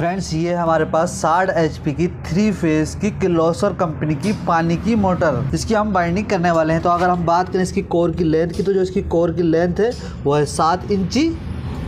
Friends ये हमारे पास 60 HP की 3 फेज की किर्लोस्कर कंपनी की पानी की मोटर, इसकी हम बाइंडिंग करने वाले हैं। तो अगर हम बात करें इसकी कोर की लेंथ की, तो जो इसकी कोर की लेंथ है वो है 7 इंची,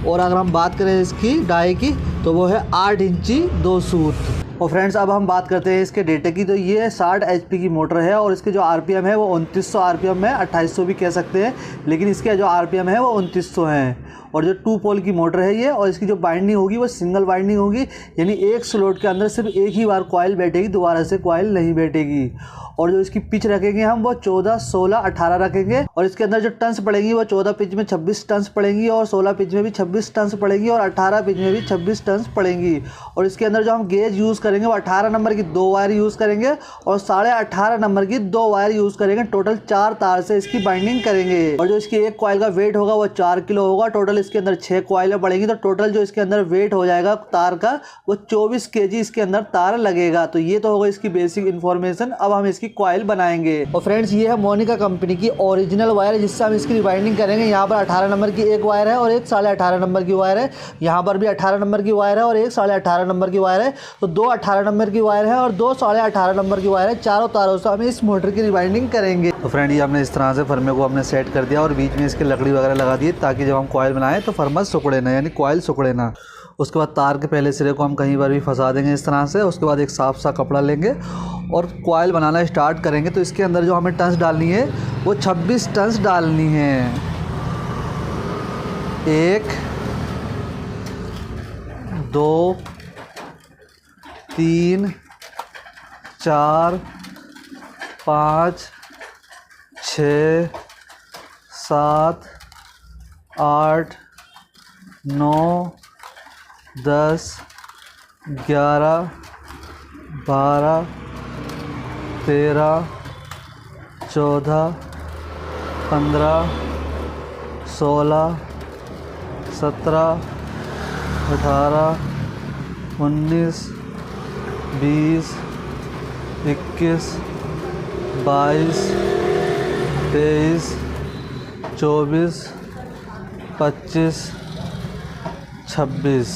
और अगर हम बात करें इसकी डाई की तो वो है 8 इंची 2 सूत। और फ्रेंड्स अब हम बात करते हैं इसके डेटे की। तो ये 60 HP की मोटर है और इसके जो RPM है वो 2900 RPM है, 2800 भी कह सकते हैं, लेकिन इसके जो RPM है वो 2900 हैं। और जो 2 पोल की मोटर है ये, और इसकी जो बाइंडिंग होगी वो सिंगल बाइंडिंग होगी, यानी एक स्लॉट के अंदर सिर्फ एक ही बार कॉइल बैठेगी, दोबारा से कॉइल नहीं बैठेगी। और जो इसकी पिच रखेंगे हम वो 14, 16, 18 रखेंगे, और इसके अंदर जो टन्स पड़ेंगी वो 14 पिच में 26 टन्स पड़ेंगी, और 16 पिच में भी 26 टन्स पड़ेंगी, और 18 पिच में भी 26 टन्स पड़ेंगी। और इसके अंदर जो हम गेज यूज़ करेंगे वो 18 नंबर की 2 वायर यूज़ करेंगे और 18.5 नंबर की 2 वायर यूज़ करेंगे। टोटल 4 तार से इसकी बाइंडिंग करेंगे। और जो इसकी एक कॉइल का वेट होगा वो 4 किलो होगा। टोटल इसके अंदर 6 कॉइलें पड़ेंगी, तो टोटल जो इसके अंदर वेट हो जाएगा तार का वो 24 kg इसके अंदर तार लगेगा। तो ये तो होगा इसकी बेसिक इन्फॉर्मेशन। अब हम इसकी कॉइल बनाएंगे। और फ्रेंड्स ये है मोनिका कंपनी की ओरिजिनल वायर, जिससे हम इसकी बाइंडिंग करेंगे। यहाँ पर 18 नंबर की एक वायर है और एक 18.5 नंबर की वायर है। यहाँ पर भी 18 नंबर की वायर है और एक 18.5 नंबर की वायर है। तो 2 18 नंबर की वायर है और 2 18.5 नंबर की वायर है। चारों तारों से हम इस मोटर की रिबाइंडिंग करेंगे। तो फ्रेंड ये हमने इस तरह से फर्मे को हमने सेट कर दिया और बीच में इसकी लकड़ी वगैरह लगा दी, ताकि जब हम कॉइल बनाएं तो फर्मा सुकड़े ना, यानी कॉइल सुकड़े ना। उसके बाद तार के पहले सिरे को हम कहीं पर भी फंसा देंगे इस तरह से। उसके बाद एक साफ सा कपड़ा लेंगे और कॉइल बनाना स्टार्ट करेंगे। तो इसके अंदर जो हमें टन्स डालनी है वो 26 टन्स डालनी है। 1, 2, 3, 4, 5, 6, 7, 8, 9, 10, 11, 12, 13, 14, 15, 16, 17, 18, 19, 20, 21, 22, 23, 24, 25, 26।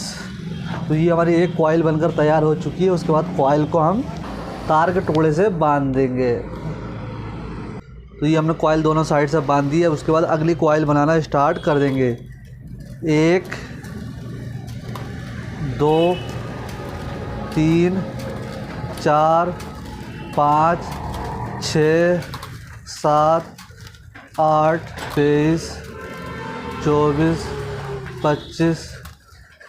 तो ये हमारी एक कॉइल बनकर तैयार हो चुकी है। उसके बाद कॉइल को हम तार के टुकड़े से बांध देंगे। तो ये हमने कॉइल दोनों साइड से बांध दी है। उसके बाद अगली कॉइल बनाना स्टार्ट कर देंगे। 1, 2, 3, 4, 5, 6, 7, 8, 23, 24, 25,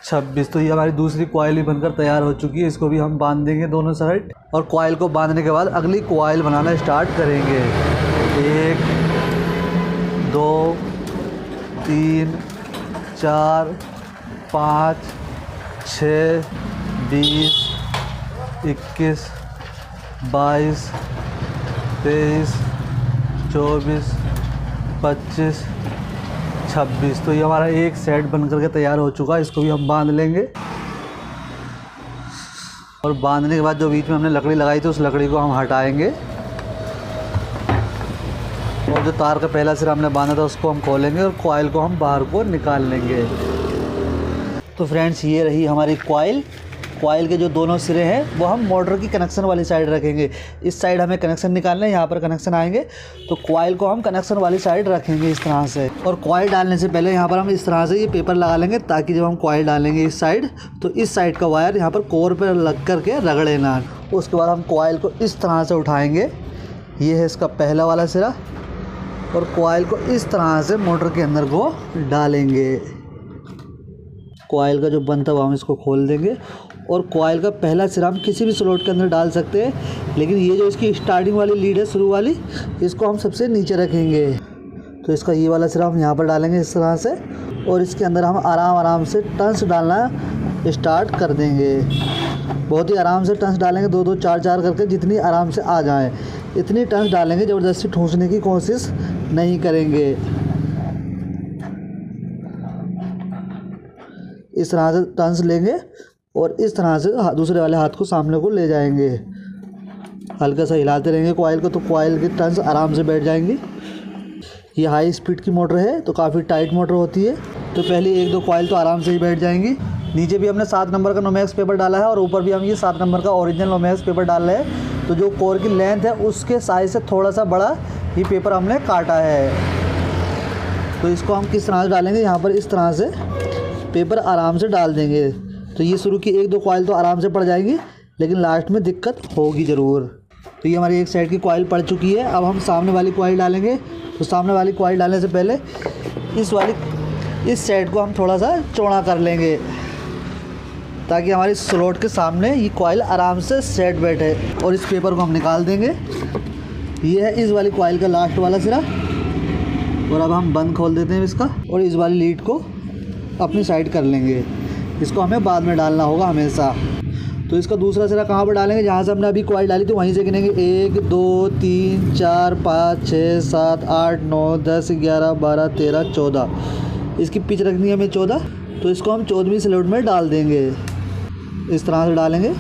26। तो ये हमारी दूसरी कॉइल भी बनकर तैयार हो चुकी है। इसको भी हम बांध देंगे दोनों साइड, और कॉइल को बांधने के बाद अगली कॉइल बनाना स्टार्ट करेंगे। 1, 2, 3, 4, 5, 6, 20, 21, 22, 23, 24, 25, 26। तो ये हमारा एक सेट बन करके तैयार हो चुका है। इसको भी हम बांध लेंगे। और बांधने के बाद जो बीच में हमने लकड़ी लगाई थी उस लकड़ी को हम हटाएंगे, और जो तार का पहला सिरा हमने बांधा था उसको हम खोलेंगे और कॉइल को हम बाहर को निकाल लेंगे। तो फ्रेंड्स ये रही हमारी कॉइल। कॉइल के जो दोनों सिरे हैं वो हम मोटर की कनेक्शन वाली साइड रखेंगे। इस साइड हमें कनेक्शन निकालना है, यहाँ पर कनेक्शन आएंगे, तो कॉइल को हम कनेक्शन वाली साइड रखेंगे इस तरह से। और कॉइल डालने से पहले यहाँ पर हम इस तरह से ये पेपर लगा लेंगे, ताकि जब हम कॉइल डालेंगे इस साइड, तो इस साइड का वायर यहाँ पर कोर पर लग करके रगड़े ना। उसके बाद हम कॉइल को इस तरह से उठाएँगे। ये है इसका पहला वाला सिरा, और कॉइल को इस तरह से मोटर के अंदर को डालेंगे। कॉइल का जो बंद था वो हम इसको खोल देंगे, और कॉइल का पहला सिरा हम किसी भी स्लॉट के अंदर डाल सकते हैं, लेकिन ये जो इसकी स्टार्टिंग वाली लीड है शुरू वाली, इसको हम सबसे नीचे रखेंगे। तो इसका ये वाला सिरा हम यहाँ पर डालेंगे इस तरह से, और इसके अंदर हम आराम से टन्स डालना स्टार्ट कर देंगे। बहुत ही आराम से टन्स डालेंगे, 2-2, 4-4 करके, जितनी आराम से आ जाएँ इतनी टन्स डालेंगे। ज़बरदस्ती ठूंसने की कोशिश नहीं करेंगे। इस तरह से टन्स लेंगे और इस तरह से दूसरे वाले हाथ को सामने को ले जाएंगे। हल्का सा हिलाते रहेंगे कॉइल को, तो कॉइल की टन्स आराम से बैठ जाएंगी। ये हाई स्पीड की मोटर है तो काफ़ी टाइट मोटर होती है, तो पहले 1-2 कॉइल तो आराम से ही बैठ जाएंगी। नीचे भी हमने 7 नंबर का नोमेक्स पेपर डाला है और ऊपर भी हम ये 7 नंबर का ओरिजिनल नोमेक्स पेपर डाल रहे हैं। तो जो कोर की लेंथ है उसके साइज़ से थोड़ा सा बड़ा ये पेपर हमने काटा है। तो इसको हम किस तरह से डालेंगे, यहाँ पर इस तरह से पेपर आराम से डाल देंगे। तो ये शुरू की 1-2 कॉइल तो आराम से पड़ जाएंगी, लेकिन लास्ट में दिक्कत होगी ज़रूर। तो ये हमारी एक साइड की कॉइल पड़ चुकी है। अब हम सामने वाली कॉइल डालेंगे। तो सामने वाली कॉइल डालने से पहले इस साइड को हम थोड़ा सा चौड़ा कर लेंगे, ताकि हमारी स्लॉट के सामने ये कॉइल आराम से सेट बैठे। और इस पेपर को हम निकाल देंगे। ये है इस वाली कॉइल का लास्ट वाला सिरा। और अब हम बंद खोल देते हैं इसका और इस वाली लीड को अपनी साइड कर लेंगे। इसको हमें बाद में डालना होगा हमेशा। तो इसका दूसरा सिरा कहाँ पर डालेंगे, जहाँ से हमने अभी कॉइल डाली थी वहीं से गिनेंगे। 1 2 3 4 5 6 7 8 9 10 11 12 13 14। इसकी पिच रखनी है हमें 14। तो इसको हम 14वीं स्लॉट में डाल देंगे। इस तरह से डालेंगे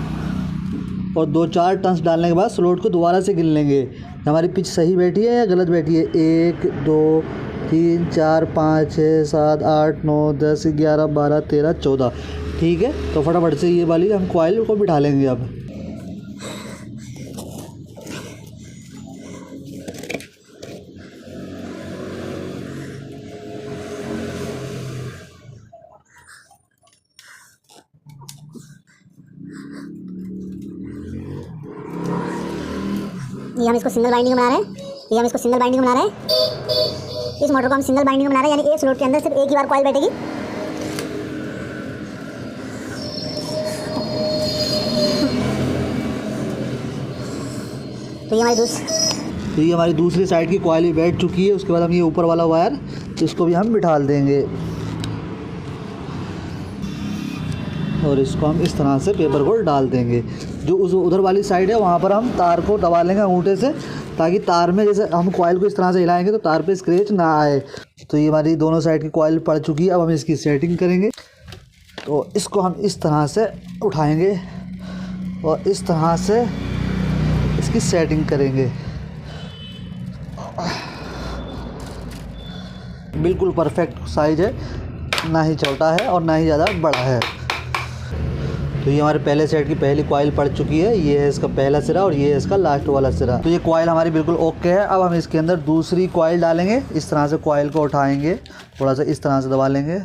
और 2-4 टर्न्स डालने के बाद स्लॉट को दोबारा से गिन लेंगे। हमारी पिच सही बैठी है या गलत बैठी है। 1 2 3 4 5 6 7 8 9 10 11 12 13 14। ठीक है, तो फटाफट से ये वाली हम कॉइल को बिठा लेंगे। अब ये हम इसको सिंगल बाइंडिंग में बना रहे हैं। इस मोटर को हम सिंगल बाइंडिंग में बना रहे हैं, यानी एक स्लॉट के अंदर सिर्फ एक ही बार कॉइल बैठेगी। तो ये हमारी दूसरी साइड की कॉइल भी बैठ चुकी है। उसके बाद हम ये ऊपर वाला वायर इसको भी हम बिठा देंगे और इसको हम इस तरह से पेपर को डाल देंगे। जो उधर वाली साइड है वहाँ पर हम तार को दबा लेंगे अंगूठे से, ताकि तार में जैसे हम कॉइल को इस तरह से हिलाएंगे तो तार पे स्क्रैच ना आए। तो ये हमारी दोनों साइड की कॉइल पड़ चुकी है। अब हम इसकी सेटिंग करेंगे। तो इसको हम इस तरह से उठाएंगे और इस तरह से इसकी सेटिंग करेंगे। बिल्कुल परफेक्ट साइज है, ना ही छोटा है और ना ही ज़्यादा बड़ा है। तो ये हमारे पहले सेट की पहली कॉइल पड़ चुकी है। ये है इसका पहला सिरा और ये है इसका लास्ट वाला सिरा। तो ये कॉइल हमारी बिल्कुल ओके है। अब हम इसके अंदर दूसरी कॉइल डालेंगे। इस तरह से कॉइल को उठाएंगे, थोड़ा सा इस तरह से दबा लेंगे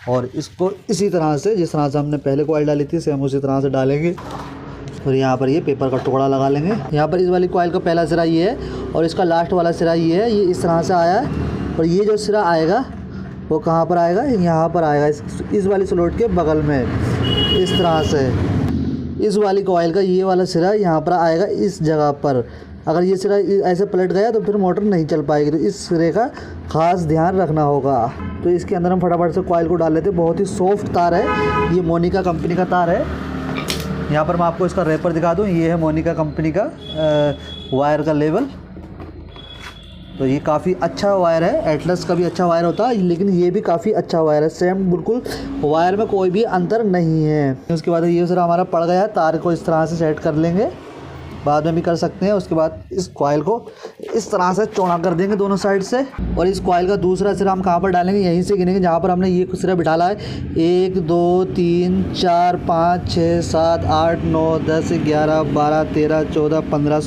और इसको इसी तरह से जिस तरह से हमने पहले कॉइल डाली थी सेम उसी तरह से डालेंगे। और यहाँ पर ये पेपर का टुकड़ा लगा लेंगे। यहाँ पर इस वाली कॉइल का पहला सिरा ये है और इसका लास्ट वाला सिरा ये है। ये इस तरह से आया है और ये जो सिरा आएगा वो कहाँ पर आएगा, यहाँ पर आएगा, इस वाली स्लॉट के बगल में। इस तरह से इस वाली कॉइल का ये वाला सिरा यहाँ पर आएगा इस जगह पर। अगर ये सिरा ऐसे पलट गया तो फिर मोटर नहीं चल पाएगी। तो इस सिरे का खास ध्यान रखना होगा। तो इसके अंदर हम फटाफट से कॉइल को डाल लेते हैं। बहुत ही सॉफ्ट तार है, ये मोनिका कंपनी का तार है। यहाँ पर मैं आपको इसका रैपर दिखा दूँ। ये है मोनिका कंपनी का वायर का लेवल। तो ये काफ़ी अच्छा वायर है। एटलस का भी अच्छा वायर होता है, लेकिन ये भी काफ़ी अच्छा वायर है। सेम बिल्कुल वायर में कोई भी अंतर नहीं है। उसके बाद ये सिरा हमारा पड़ गया है। तार को इस तरह से सेट कर लेंगे, बाद में भी कर सकते हैं। उसके बाद इस कॉइल को इस तरह से चौड़ा कर देंगे दोनों साइड से। और इस कॉइल का दूसरा सिरा हम कहाँ पर डालेंगे, यहीं से गिनेंगे जहाँ पर हमने ये सिरा बिठाला है। 1 2 3 4 5 6 7 8 9 10 11 12 13 14 15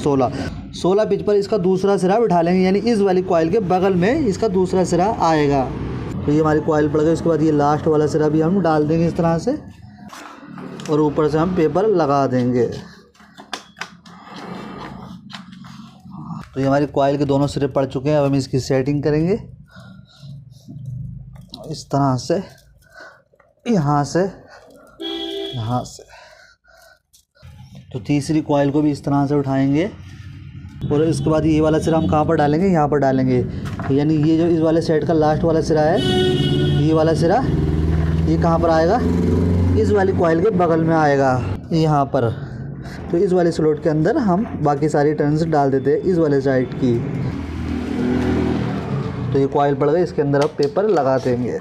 16 पिच पर इसका दूसरा सिरा बिठा लेंगे, यानी इस वाली कॉइल के बगल में इसका दूसरा सिरा आएगा। तो ये हमारी कॉइल पड़ गई। उसके बाद ये लास्ट वाला सिरा भी हम डाल देंगे इस तरह से और ऊपर से हम पेपर लगा देंगे। तो ये हमारी कॉइल के दोनों सिरे पड़ चुके हैं। अब हम इसकी सेटिंग करेंगे इस तरह से, यहाँ से यहाँ से। तो तीसरी कॉइल को भी इस तरह से उठाएंगे और इसके बाद ये वाला सिरा हम कहाँ पर डालेंगे, यहाँ पर डालेंगे। यानी ये जो इस वाले सेट का लास्ट वाला सिरा है, ये वाला सिरा ये कहाँ पर आएगा, इस वाली कॉइल के बगल में आएगा, यहाँ पर। तो इस वाले स्लॉट के अंदर हम बाकी सारी टर्न्स डाल देते हैं इस वाले साइड की। तो ये कॉइल पड़ गई, इसके अंदर अब पेपर लगा देंगे।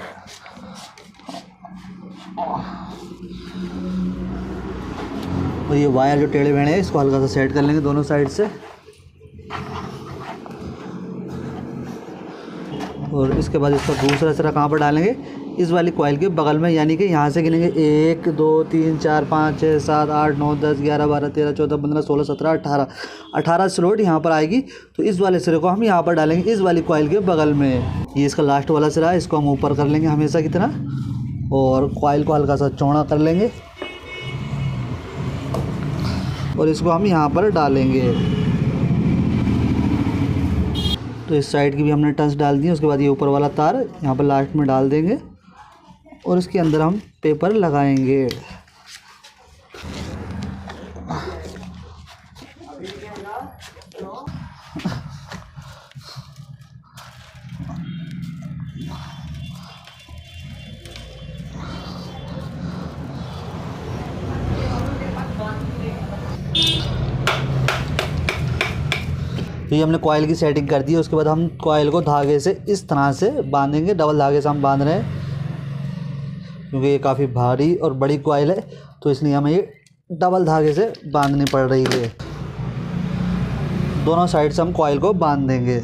और ये वायर जो टेढ़े मेढ़े हैं इसको हल्का सा सेट कर लेंगे दोनों साइड से। और इसके बाद इसका दूसरा सिरा कहाँ पर डालेंगे, इस वाली कॉइल के बगल में, यानी कि यहाँ से गिनेंगे 1 2 3 4 5 6 7 8 9 10 11 12 13 14 15 16 17 18 18 स्लॉट यहाँ पर आएगी। तो इस वाले सिरे को हम यहाँ पर डालेंगे इस वाली कॉइल के बगल में। ये इसका लास्ट वाला सिरा है, इसको हम ऊपर कर लेंगे हमेशा की तरह और कॉइल को हल्का सा चौड़ा कर लेंगे और इसको हम यहाँ पर डालेंगे। तो इस साइड की भी हमने टंस डाल दी। उसके बाद ये ऊपर वाला तार यहाँ पर लास्ट में डाल देंगे और इसके अंदर हम पेपर लगाएंगे। तो ये हमने कॉइल की सेटिंग कर दी है। उसके बाद हम कॉइल को धागे से इस तरह से बांधेंगे। डबल धागे से हम बांध रहे हैं क्योंकि ये काफ़ी भारी और बड़ी कॉइल है, तो इसलिए हमें ये डबल धागे से बांधनी पड़ रही है। दोनों साइड से हम कॉइल को बांध देंगे।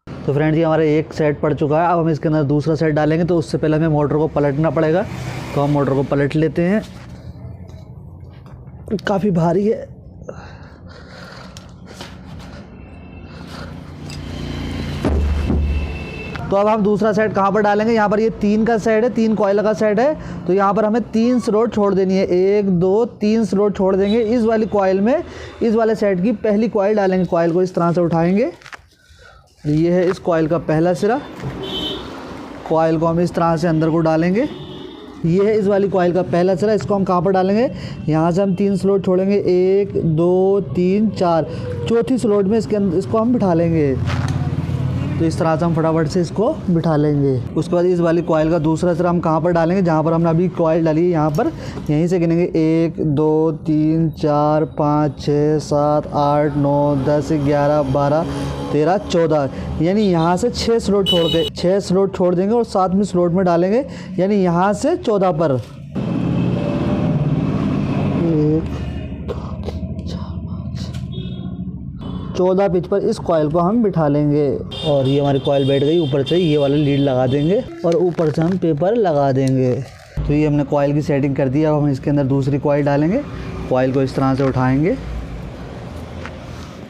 तो फ्रेंड्स ये हमारा एक सेट पड़ चुका है। अब हम इसके अंदर दूसरा सेट डालेंगे, तो उससे पहले हमें मोटर को पलटना पड़ेगा। तो हम मोटर को पलट लेते हैं, काफ़ी भारी है। तो अब हम दूसरा सेट कहाँ पर डालेंगे? यहाँ पर ये 3 का सेट है, 3 कॉइल का सेट है। तो यहाँ पर हमें 3 स्लॉट छोड़ देनी है। 1 2 3 स्लॉट छोड़ देंगे इस वाली कॉइल में। इस वाले सेट की पहली कॉइल डालेंगे। कॉइल को इस तरह से उठाएंगे। ये है इस कॉइल का पहला सिरा। कॉइल को हम इस तरह से अंदर को डालेंगे। ये है इस वाली कॉइल का पहला सिरा। इसको हम कहाँ पर डालेंगे? यहाँ से हम 3 स्लॉट छोड़ेंगे। 1 2 3 4। चौथी स्लॉट में इसके अंदर इसको हम बिठा लेंगे। तो इस तरह से हम फटाफट से इसको बिठा लेंगे। उसके बाद इस वाली कॉइल का दूसरा सिरा हम कहाँ पर डालेंगे? जहाँ पर हमने अभी कॉइल डाली है यहाँ पर, यहीं से गिनेंगे 1 2 3 4 5 6 7 8 9 10 11 12 13 14। यानी यहाँ से 6 स्लॉट छोड़ देंगे और 7वें स्लॉट में डालेंगे, यानी यहाँ से 14 पर। 14 पिच पर इस कॉइल को हम बिठा लेंगे। और ये हमारी कॉइल बैठ गई। ऊपर से ये वाला लीड लगा देंगे और ऊपर से हम पेपर लगा देंगे। तो ये हमने कॉइल की सेटिंग कर दी। अब हम इसके अंदर दूसरी कॉइल डालेंगे। कॉइल को इस तरह से उठाएंगे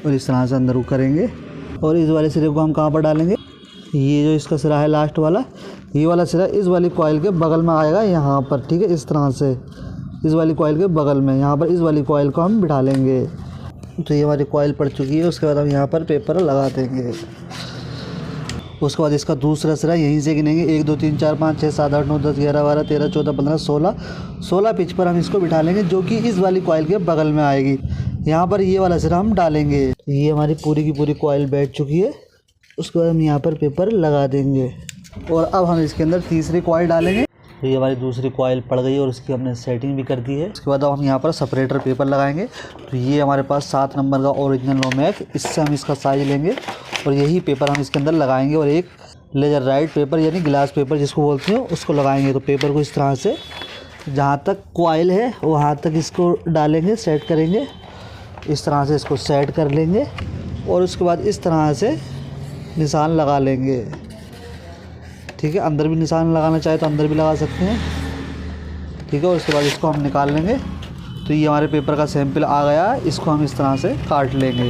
और इस तरह से अंदर करेंगे। और इस वाले सिरे को हम कहाँ पर डालेंगे? ये जो इसका सिरा है लास्ट वाला, ये वाला सिरा इस वाली कॉइल के बगल में आएगा यहाँ पर। ठीक है, इस तरह से इस वाली कॉइल के बगल में यहाँ पर इस वाली कॉइल को हम बिठा लेंगे। तो ये हमारी कॉइल पड़ चुकी है। उसके बाद हम यहाँ पर पेपर लगा देंगे। उसके बाद इसका दूसरा सिरा यहीं से गिनेंगे 1 2 3 4 5 6 7 8 9 10 11 12 13 14 15 16 पिच पर हम इसको बिठा लेंगे, जो कि इस वाली कॉइल के बगल में आएगी। यहाँ पर ये वाला सिरा हम डालेंगे। ये हमारी पूरी की पूरी कॉइल बैठ चुकी है। उसके बाद हम यहाँ पर पेपर लगा देंगे। और अब हम इसके अंदर तीसरी कॉइल डालेंगे। तो ये हमारी दूसरी कॉइल पड़ गई और उसकी हमने सेटिंग भी कर दी है। उसके बाद अब हम यहाँ पर सेपरेटर पेपर लगाएंगे। तो ये हमारे पास 7 नंबर का ओरिजिनल नोमैक, इससे हम इसका साइज लेंगे और यही पेपर हम इसके अंदर लगाएंगे। और एक लेजर राइट पेपर यानी ग्लास पेपर जिसको बोलते हैं, उसको लगाएंगे। तो पेपर को इस तरह से जहाँ तक कॉइल है वहाँ तक इसको डालेंगे, सेट करेंगे। इस तरह से इसको सेट कर लेंगे और उसके बाद इस तरह से निशान लगा लेंगे। ठीक है, अंदर भी निशान लगाना चाहे तो अंदर भी लगा सकते हैं। ठीक है, और उसके बाद इसको हम निकाल लेंगे। तो ये हमारे पेपर का सैंपल आ गया। इसको हम इस तरह से काट लेंगे।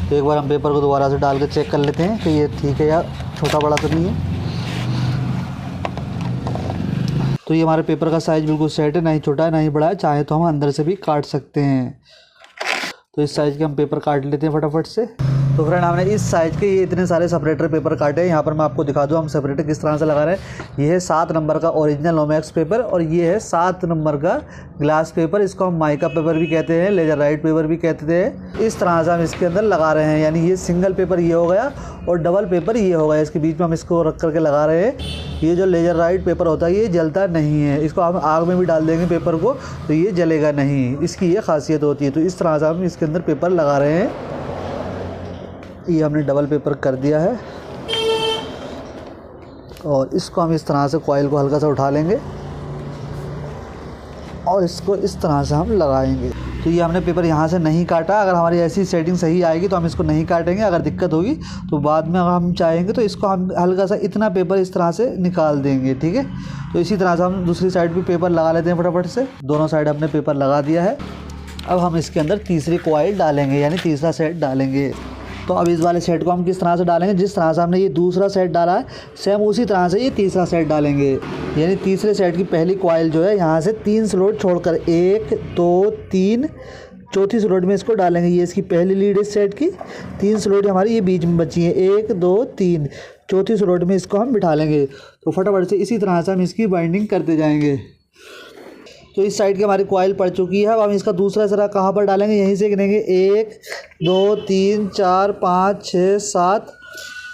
तो एक बार हम पेपर को दोबारा से डाल के चेक कर लेते हैं कि ये ठीक है या छोटा बड़ा तो नहीं है। तो ये हमारे पेपर का साइज़ बिल्कुल सेट है, ना ही छोटा है ना ही बड़ा है। चाहे तो हम अंदर से भी काट सकते हैं। तो इस साइज़ के हम पेपर काट लेते हैं फटाफट से। तो फ्रेंड हमने इस साइज़ के ये इतने सारे सेपरेटर पेपर काटे हैं। यहाँ पर मैं आपको दिखा दूँ हम सेपरेटर किस तरह से लगा रहे हैं। ये है 7 नंबर का ओरिजिनल नोमैक्स पेपर और ये है 7 नंबर का ग्लास पेपर। इसको हम माइका पेपर भी कहते हैं, लेजर राइट पेपर भी कहते हैं। इस तरह से हम इसके अंदर लगा रहे हैं। यानी ये सिंगल पेपर ये हो गया और डबल पेपर ये हो गया। इसके बीच में हम इसको रख करके लगा रहे हैं। ये जो लेजर राइट पेपर होता है ये जलता नहीं है। इसको हम आग में भी डाल देंगे पेपर को तो ये जलेगा नहीं। इसकी ये खासियत होती है। तो इस तरह से हम इसके अंदर पेपर लगा रहे हैं। ये हमने डबल पेपर कर दिया है और इसको हम इस तरह से कॉइल को हल्का सा उठा लेंगे और इसको इस तरह से हम लगाएंगे। तो ये हमने पेपर यहाँ से नहीं काटा। अगर हमारी ऐसी सेटिंग सही आएगी तो हम इसको नहीं काटेंगे। अगर दिक्कत होगी तो बाद में अगर हम चाहेंगे तो इसको हम हल्का सा इतना पेपर इस तरह से निकाल देंगे, ठीक है। तो इसी तरह से हम दूसरी साइड भी पेपर लगा लेते हैं फटाफट से। दोनों साइड हमने पेपर लगा दिया है। अब हम इसके अंदर तीसरी कॉइल डालेंगे, यानी तीसरा सेट डालेंगे। तो अब इस वाले सेट को हम किस तरह से डालेंगे, जिस तरह से हमने ये दूसरा सेट डाला है सेम उसी तरह से ये तीसरा सेट डालेंगे। यानी तीसरे सेट की पहली कॉइल जो है यहाँ से 3 स्लॉट छोड़कर 1 2 3 चौथी स्लॉट में इसको डालेंगे। ये इसकी पहली लीड इस सेट की, 3 स्लॉट हमारी ये बीच में बची है, 1 2 3। चौथी स्लॉट में इसको हम बिठा लेंगे। तो फटाफट से इसी तरह से हम इसकी बाइंडिंग करते जाएंगे। तो इस साइड की हमारी कॉइल पड़ चुकी है। अब हम इसका दूसरा सिरा कहाँ पर डालेंगे, यहीं से गिनेंगे 1 2 3 4 5 6 7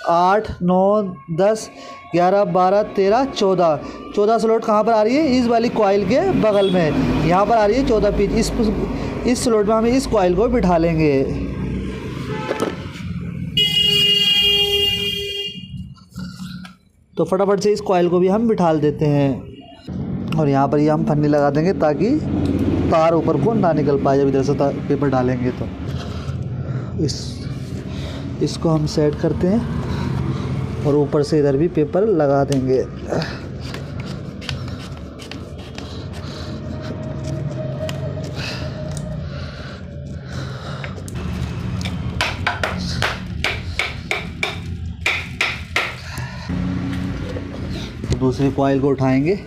8 9 10 11 12 13 14 स्लॉट कहाँ पर आ रही है, इस वाली कॉइल के बगल में यहाँ पर आ रही है 14 पिच। इस स्लॉट में हम इस कॉइल को बिठा लेंगे। तो फटाफट से इस कॉइल को भी हम बिठा देते हैं और यहाँ पर ये हम फन्नी लगा देंगे ताकि तार ऊपर को ना निकल पाए जब इधर से पेपर डालेंगे। तो इसको हम सेट करते हैं और ऊपर से इधर भी पेपर लगा देंगे। दूसरी कॉइल को उठाएंगे।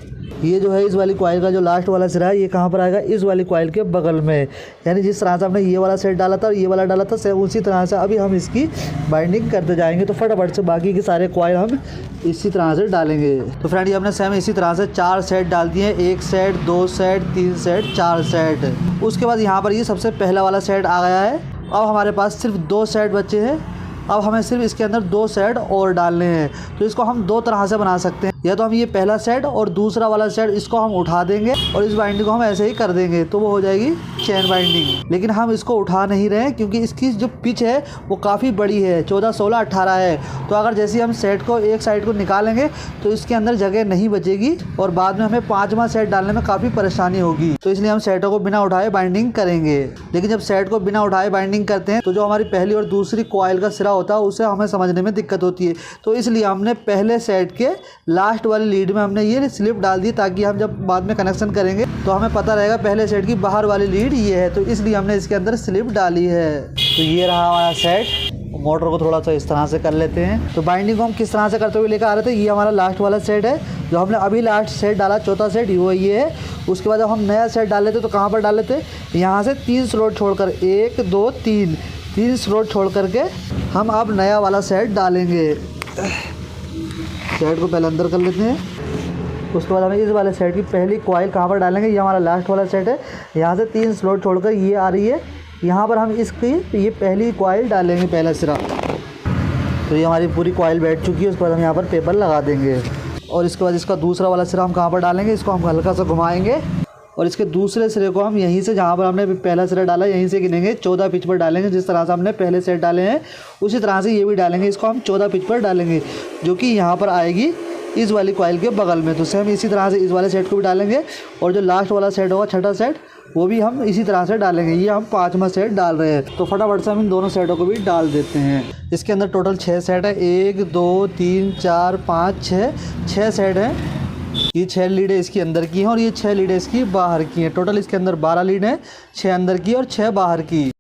ये जो है इस वाली कॉइल का जो लास्ट वाला सिरा है ये कहाँ पर आएगा, इस वाली कॉइल के बगल में। यानी जिस तरह से हमने ये वाला सेट डाला था और ये वाला डाला था सेम उसी तरह से अभी हम इसकी बाइंडिंग करते जाएंगे। तो फटाफट से बाकी के सारे कॉइल हम इसी तरह से डालेंगे। तो फ्रेंड ये हमने सेम इसी तरह से 4 सेट डाल दिए हैं, 1 सेट 2 सेट 3 सेट 4 सेट। उसके बाद यहाँ पर ये सबसे पहला वाला सेट आ गया है। अब हमारे पास सिर्फ 2 सेट बचे हैं। अब हमें सिर्फ इसके अंदर 2 सेट और डालने हैं। तो इसको हम 2 तरह से बना सकते हैं, या तो हम ये पहला सेट और दूसरा वाला सेट इसको हम उठा देंगे और इस बाइंडिंग को हम ऐसे ही कर देंगे तो वो हो जाएगी चेन बाइंडिंग। लेकिन हम इसको उठा नहीं रहे हैं क्योंकि इसकी जो पिच है वो काफ़ी बड़ी है, 14 16 18 है। तो अगर जैसे हम सेट को एक साइड को निकालेंगे तो इसके अंदर जगह नहीं बचेगी और बाद में हमें 5वां सेट डालने में काफ़ी परेशानी होगी। तो इसलिए हम सेटों को बिना उठाए बाइंडिंग करेंगे। लेकिन जब सेट को बिना उठाए बाइंडिंग करते हैं तो जो हमारी पहली और दूसरी कॉइल का सिरा होता है उसे हमें समझने में दिक्कत होती है। तो इसलिए हमने पहले सेट के लास्ट वाली लीड में हमने ये स्लिप डाल दी ताकि हम जब बाद में कनेक्शन करेंगे तो हमें पता रहेगा पहले सेट की बाहर वाली लीड ये है। तो इसलिए हमने इसके अंदर स्लिप डाली है। तो ये रहा हमारा सेट। मोटर को थोड़ा सा इस तरह से कर लेते हैं। तो बाइंडिंग को हम किस तरह से करते हुए लेकर आ रहे थे, ये हमारा लास्ट वाला सेट है जो हमने अभी लास्ट सेट डाला, चौथा सेट वो ये है। उसके बाद जब हम नया सेट डाल लेते तो कहाँ पर डाल लेते, यहाँ से 3 स्लॉट छोड़कर 1 2 3 स्लॉट छोड़ करके हम अब नया वाला सेट डालेंगे। सेट को पहले अंदर कर लेते हैं। उसके बाद हमें इस वाले सेट की पहली कॉइल कहाँ पर डालेंगे, ये हमारा लास्ट वाला सेट है। यहाँ से 3 स्लॉट छोड़कर ये आ रही है, यहाँ पर हम इसकी ये पहली कॉइल डालेंगे, पहला सिरा। तो ये हमारी पूरी कॉइल बैठ चुकी है। उसके बाद हम यहाँ पर पेपर लगा देंगे और इसके बाद इसका दूसरा वाला सिरा हम कहाँ पर डालेंगे, इसको हम हल्का सा घुमाएंगे और इसके दूसरे सिरे को हम यहीं से जहाँ पर हमने पहला सिरा डाला यहीं से गिनेंगे, 14 पिच पर डालेंगे। जिस तरह से हमने पहले सेट डाले हैं उसी तरह से ये भी डालेंगे। इसको हम 14 पिच पर डालेंगे जो कि यहाँ पर आएगी इस वाली कॉइल के बगल में। तो सेम इसी तरह से इस वाले सेट को भी डालेंगे और जो लास्ट वाला सेट होगा, छठा सेट, वो भी हम इसी तरह से डालेंगे। ये हम 5वां सेट डाल रहे हैं। तो फटाफट से हम इन दोनों सेटों को भी डाल देते हैं। इसके अंदर टोटल 6 सेट है, 1 2 3 4 5 6 सेट हैं। ये 6 लीडें इसकी अंदर की हैं और ये 6 लीडें इसकी बाहर की हैं। टोटल इसके अंदर 12 लीड हैं, 6 अंदर की और 6 बाहर की।